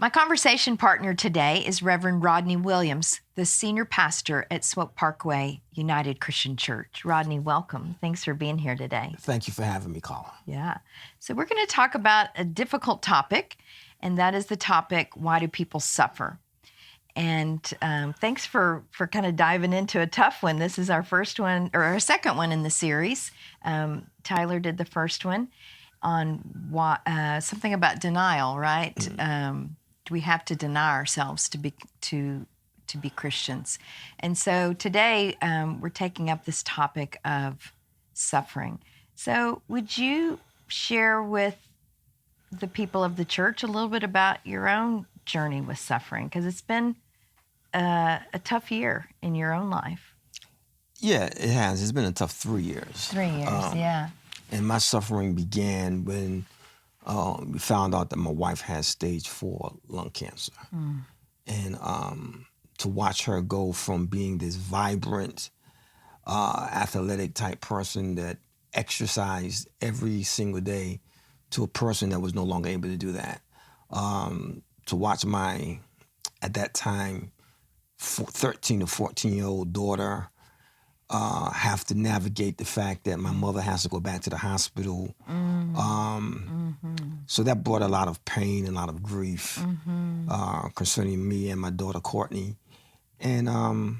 My conversation partner today is Reverend Rodney Williams, the senior pastor at Swope Parkway United Christian Church. Rodney, welcome. Thanks for being here today. Thank you for having me, Carla. Yeah. So we're going to talk about a difficult topic, and that is the topic, why do people suffer? And thanks for kind of diving into a tough one. This is our first one, or our second one in the series. Tyler did the first one on something about denial, right? Do we have to deny ourselves to be Christians? And so today we're taking up this topic of suffering. So would you share with the people of the church a little bit about your own journey with suffering? Because it's been a tough year in your own life. Yeah, it has. It's been a tough 3 years. 3 years, yeah. And my suffering began when we found out that my wife had stage 4 lung cancer. And to watch her go from being this vibrant, athletic type person that exercised every single day to a person that was no longer able to do that. To watch my, at that time, 13 to 14-year-old daughter have to navigate the fact that my mother has to go back to the hospital. So that brought a lot of pain and a lot of grief concerning me and my daughter, Courtney. And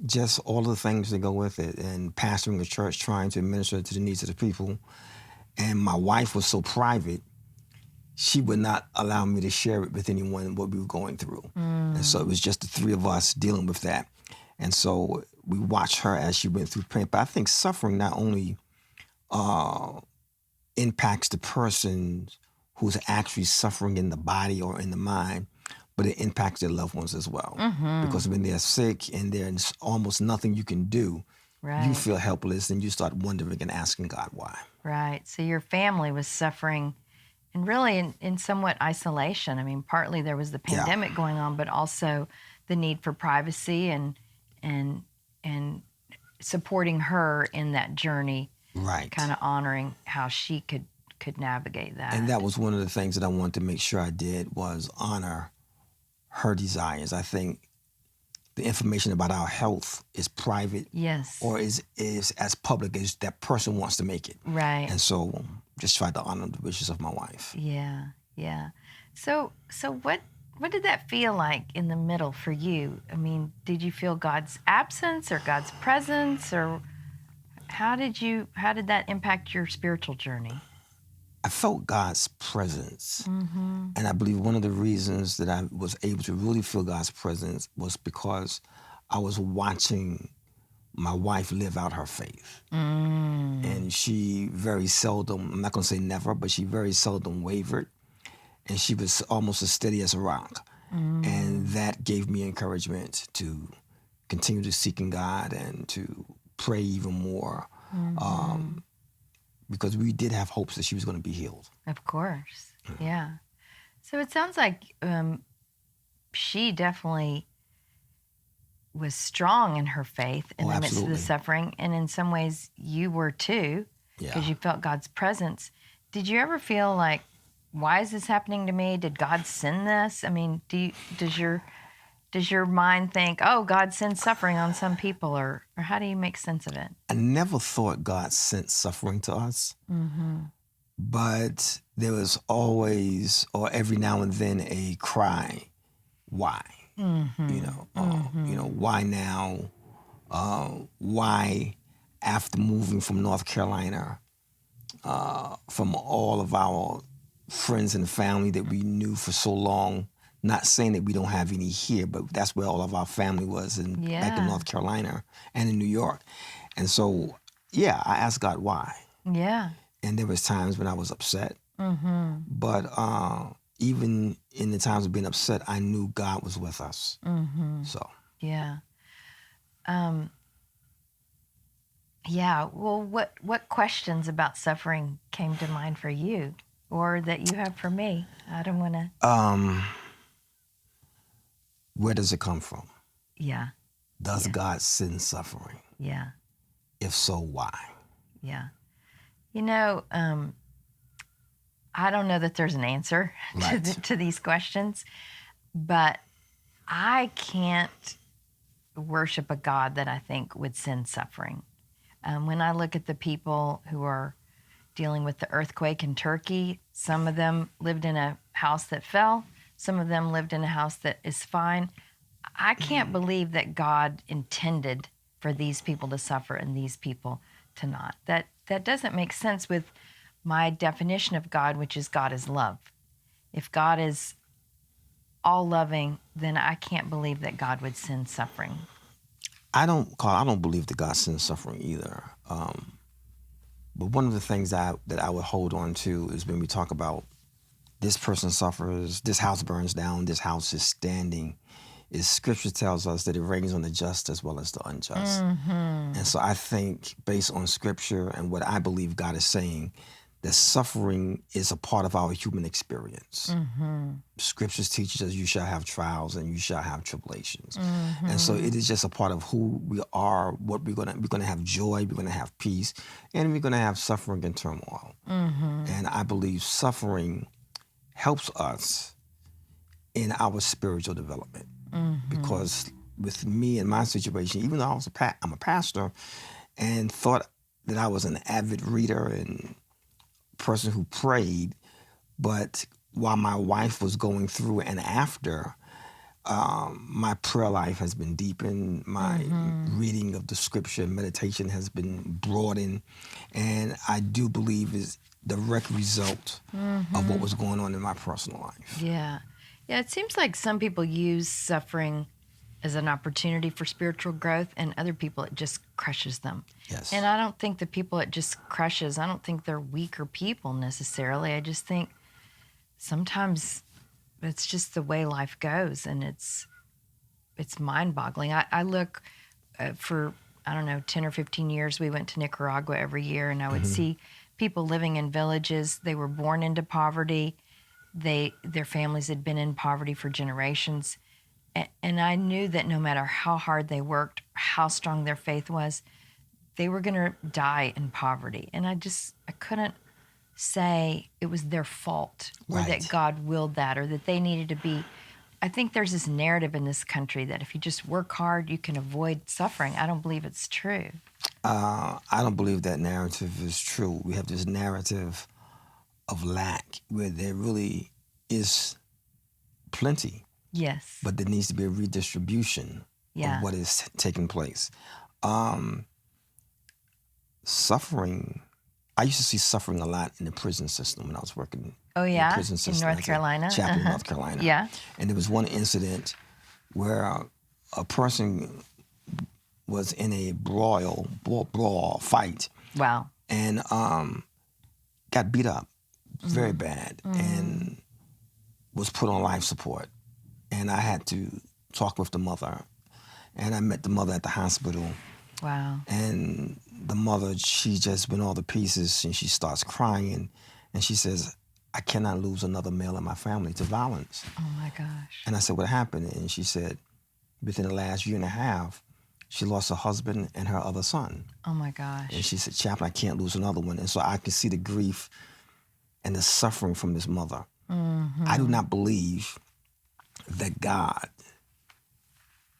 just all the things that go with it. And pastoring a church, trying to administer to the needs of the people. And my wife was so private, she would not allow me to share it with anyone what we were going through. And so it was just the three of us dealing with that. And so we watched her as she went through pain. But I think suffering not only impacts the person who's actually suffering in the body or in the mind, but it impacts their loved ones as well. Because when they're sick and there's almost nothing you can do, you feel helpless and you start wondering and asking God why. Right. So your family was suffering and really in somewhat isolation. I mean, partly there was the pandemic going on, but also the need for privacy and supporting her in that journey. Right. Kind of honoring how she could navigate that. And that was one of the things that I wanted to make sure I did was honor her desires. I think the information about our health is private. Yes. Or is as public as that person wants to make it. Right. And so just try to honor the wishes of my wife. Yeah, yeah. So what did that feel like in the middle for you? I mean, did you feel God's absence or God's presence, or how did that impact your spiritual journey? I felt God's presence. And I believe one of the reasons that I was able to really feel God's presence was because I was watching my wife live out her faith. And she very seldom, I'm not going to say never, but she very seldom wavered. And she was almost as steady as a rock. And that gave me encouragement to continue to seek in God and to pray even more. Because we did have hopes that she was going to be healed. Of course, yeah. So it sounds like she definitely was strong in her faith in the midst of the suffering, and in some ways you were too, because you felt God's presence. Did you ever feel like, why is this happening to me? Did God send this? I mean, does your mind think, oh, God sends suffering on some people, or how do you make sense of it? I never thought God sent suffering to us, but there was always, or every now and then, a cry, why? Why now? Why after moving from North Carolina, from all of our friends and family that we knew for so long? Not saying that we don't have any here, but that's where all of our family was back in North Carolina and in New York. And so, I asked God why. Yeah. And there was times when I was upset. But even in the times of being upset, I knew God was with us. So. Yeah. Well, what questions about suffering came to mind for you, or that you have for me? I don't want to... Where does it come from? Yeah. Does God send suffering? Yeah. If so, why? Yeah. I don't know that there's an answer to these questions, but I can't worship a God that I think would send suffering. When I look at the people who are dealing with the earthquake in Turkey, some of them lived in a house that fell, some of them lived in a house that is fine. I can't believe that God intended for these people to suffer and these people to not. That doesn't make sense with my definition of God, which is God is love. If God is all loving, then I can't believe that God would send suffering. I don't believe that God sends suffering either. But one of the things that I would hold on to is when we talk about this person suffers, this house burns down, this house is standing, is Scripture tells us that it rains on the just as well as the unjust. And so I think based on Scripture and what I believe God is saying, that suffering is a part of our human experience. Scriptures teaches us you shall have trials and you shall have tribulations. And so it is just a part of who we are, what we're gonna have joy, we're gonna have peace, and we're gonna have suffering and turmoil. And I believe suffering helps us in our spiritual development. Because with me and my situation, even though I'm a pastor and thought that I was an avid reader and person who prayed, but while my wife was going through and after, my prayer life has been deepened, my reading of the Scripture and meditation has been broadened, and I do believe is direct result of what was going on in my personal life. Yeah, it seems like some people use suffering as an opportunity for spiritual growth, and other people it just crushes them. Yes. And I don't think the people it just crushes, I don't think they're weaker people necessarily. I just think sometimes it's just the way life goes, and it's mind-boggling. I look for, 10 or 15 years, we went to Nicaragua every year, and I would see people living in villages. They were born into poverty. Their families had been in poverty for generations. And I knew that no matter how hard they worked, how strong their faith was, they were going to die in poverty. And I couldn't say it was their fault or that God willed that or that they needed to be. I think there's this narrative in this country that if you just work hard, you can avoid suffering. I don't believe it's true. I don't believe that narrative is true. We have this narrative of lack where there really is plenty. Yes. But there needs to be a redistribution of what is taking place. Suffering, I used to see suffering a lot in the prison system when I was working in the prison system. In North Carolina? Chaplain in North Carolina. Yeah. And there was one incident where a person was in a brawl fight. Wow. And got beat up very bad and was put on life support. And I had to talk with the mother. And I met the mother at the hospital. Wow. And the mother, she just went all to pieces and she starts crying. And she says, I cannot lose another male in my family to violence. Oh my gosh. And I said, what happened? And she said, within the last year and a half, she lost her husband and her other son. Oh my gosh. And she said, Chaplain, I can't lose another one. And so I could see the grief and the suffering from this mother. I do not believe that God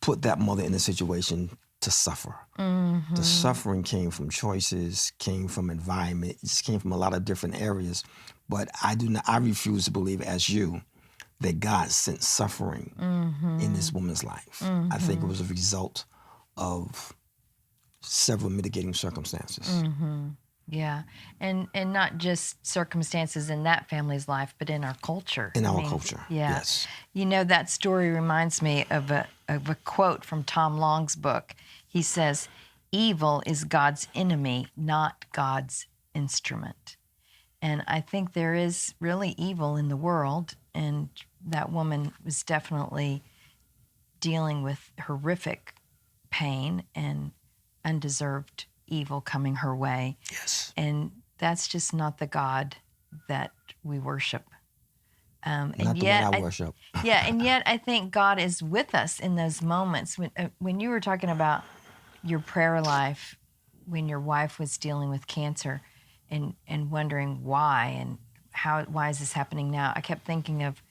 put that mother in a situation to suffer. The suffering came from choices, came from environment, it came from a lot of different areas. But I refuse to believe, as you, that God sent suffering in this woman's life. I think it was a result of several mitigating circumstances. Yeah, and not just circumstances in that family's life, but in our culture. In our culture, yes. You know, that story reminds me of a quote from Tom Long's book. He says, evil is God's enemy, not God's instrument. And I think there is really evil in the world, and that woman was definitely dealing with horrific pain and undeserved evil coming her way. Yes. And that's just not the God that we worship. Not the one I worship. And yet I think God is with us in those moments. When you were talking about your prayer life, when your wife was dealing with cancer and wondering why and why is this happening now? I kept thinking of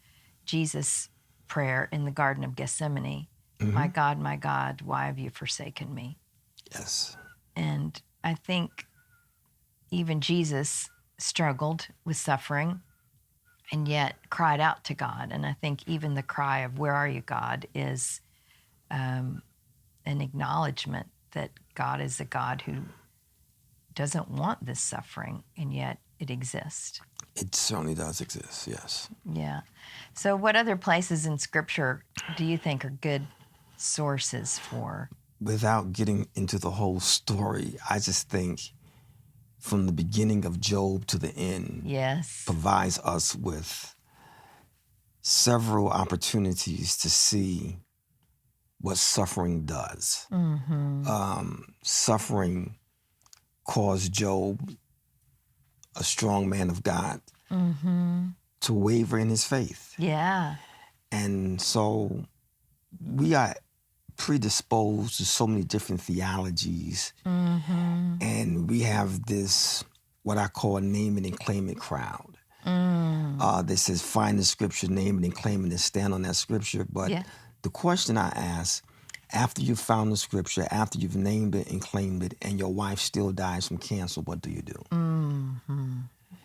Jesus' prayer in the Garden of Gethsemane. My God, why have you forsaken me? Yes. And I think even Jesus struggled with suffering and yet cried out to God. And I think even the cry of, where are you, God, is an acknowledgement that God is a God who doesn't want this suffering, and yet it exists. It certainly does exist, yes. Yeah. So what other places in Scripture do you think are good sources for? Without getting into the whole story, I just think from the beginning of Job to the end, Yes, provides us with several opportunities to see what suffering does. Suffering caused Job, a strong man of God, to waver in his faith. Yeah. And so we are predisposed to so many different theologies. And we have this, what I call, name it and claim it crowd. That says, find the scripture, name it and claim it, and stand on that scripture. But the question I ask, after you've found the scripture, after you've named it and claimed it, and your wife still dies from cancer, what do you do?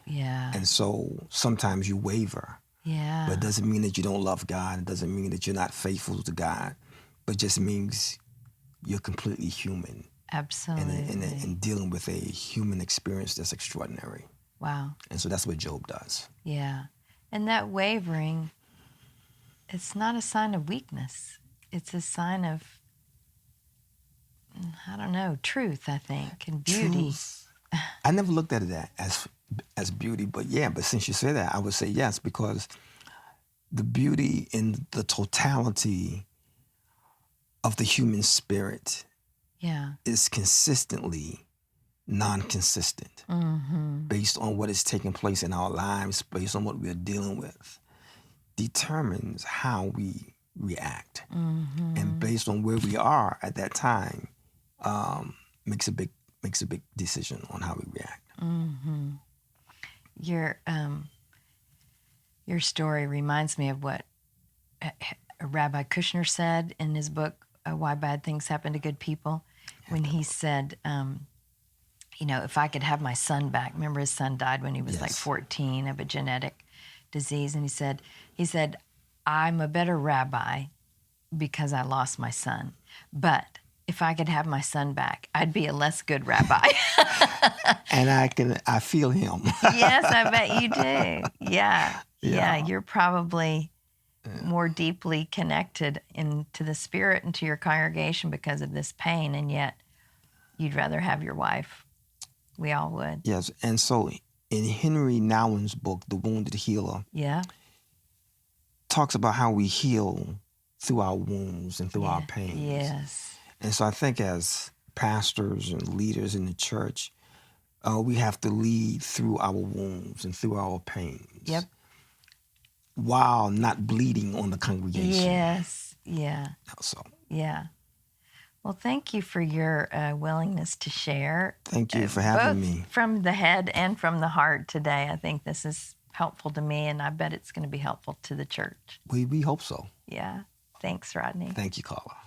Yeah. And so sometimes you waver. Yeah. But it doesn't mean that you don't love God. It doesn't mean that you're not faithful to God. But it just means you're completely human. Absolutely. And dealing with a human experience that's extraordinary. Wow. And so that's what Job does. Yeah. And that wavering, it's not a sign of weakness. It's a sign of, I don't know, truth, I think, and beauty. Truth. I never looked at it as beauty, but since you say that, I would say yes, because the beauty in the totality of the human spirit is consistently non-consistent based on what is taking place in our lives, based on what we're dealing with, determines how we react. And based on where we are at that time, makes a big decision on how we react. Your story reminds me of what Rabbi Kushner said in his book, Why Bad Things Happen to Good People, when he said, if I could have my son back. Remember, his son died when he was like 14 of a genetic disease. And he said, I'm a better rabbi because I lost my son. But if I could have my son back, I'd be a less good rabbi. And I feel him. Yes, I bet you do. Yeah. You're probably more deeply connected into the spirit and to your congregation because of this pain, and yet you'd rather have your wife. We all would. Yes, and so in Henry Nouwen's book, The Wounded Healer, talks about how we heal through our wounds and through our pains. Yes. And so I think as pastors and leaders in the church, we have to lead through our wounds and through our pains. Yep. While not bleeding on the congregation. Yes. Yeah. So. Yeah. Well, thank you for your willingness to share. Thank you for having me. From the head and from the heart today. I think this is helpful to me, and I bet it's going to be helpful to the church. We hope so. Yeah. Thanks, Rodney. Thank you, Carla.